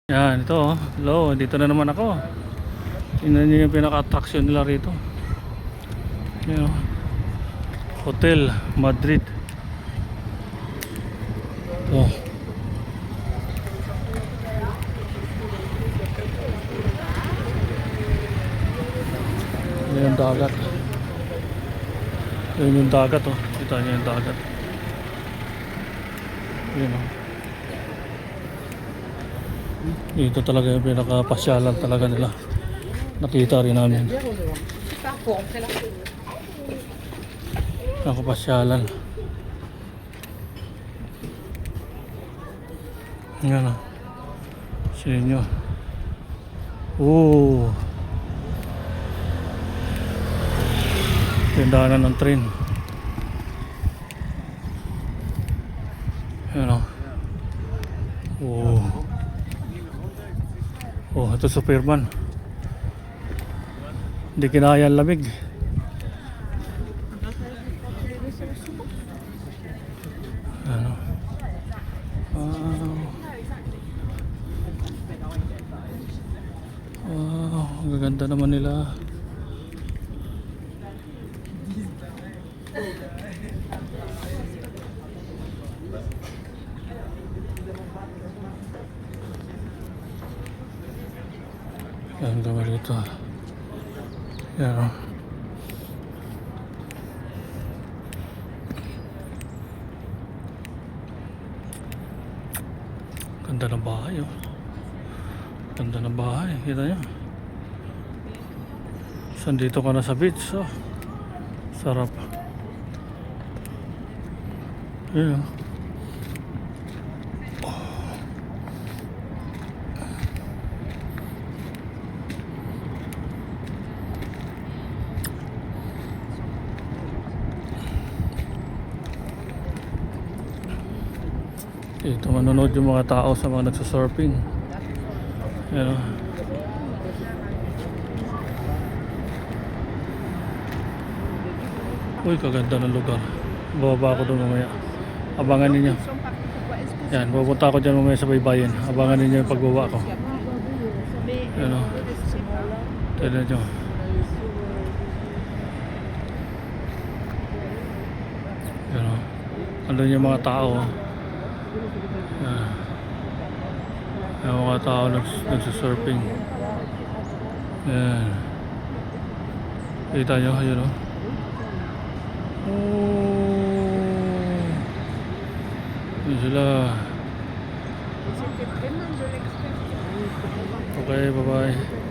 Yan, ito oh. Hello, dito na naman ako. Tingnan niyo yung pinaka-attraction nila rito. Yan oh. Hotel Madrid. Oh. Yan yung dagat. Yan yung dagat oh. Kita niyo yung dagat. Yan oh. Dito talaga yung pinaka-pasyalan talaga nila. Nakita rin namin. Pinaka-pasyalan. Yan oh. Sa inyo. Oh. Tindahanan ng train. Yan o. Oh. Oh, ito Superman. Hindi kinaya ang lamig. Ano? Wow, ang gaganda naman nila. Yan gawin dito. Yan o. Ganda ng bahay oh. Ganda ng bahay. Kita nyo. Saan dito ka na sa beach oh. Sarap. Yan oh. Ito manonood yung mga tao sa mga nagsasurfing. Yan o. Uy, kaganda ng lugar. Bababa ako doon mamaya. Abangan ninyo. Yan, pupunta ako dyan mamaya sa baybayin. Abangan ninyo yung pagbaba ko. Yan o. Tignan nyo. Yan o. Andun yung mga tao. Yung mga tao nagsasurfing. Yan. Kita nyo, yun o. Yun sila. Okay, bye bye.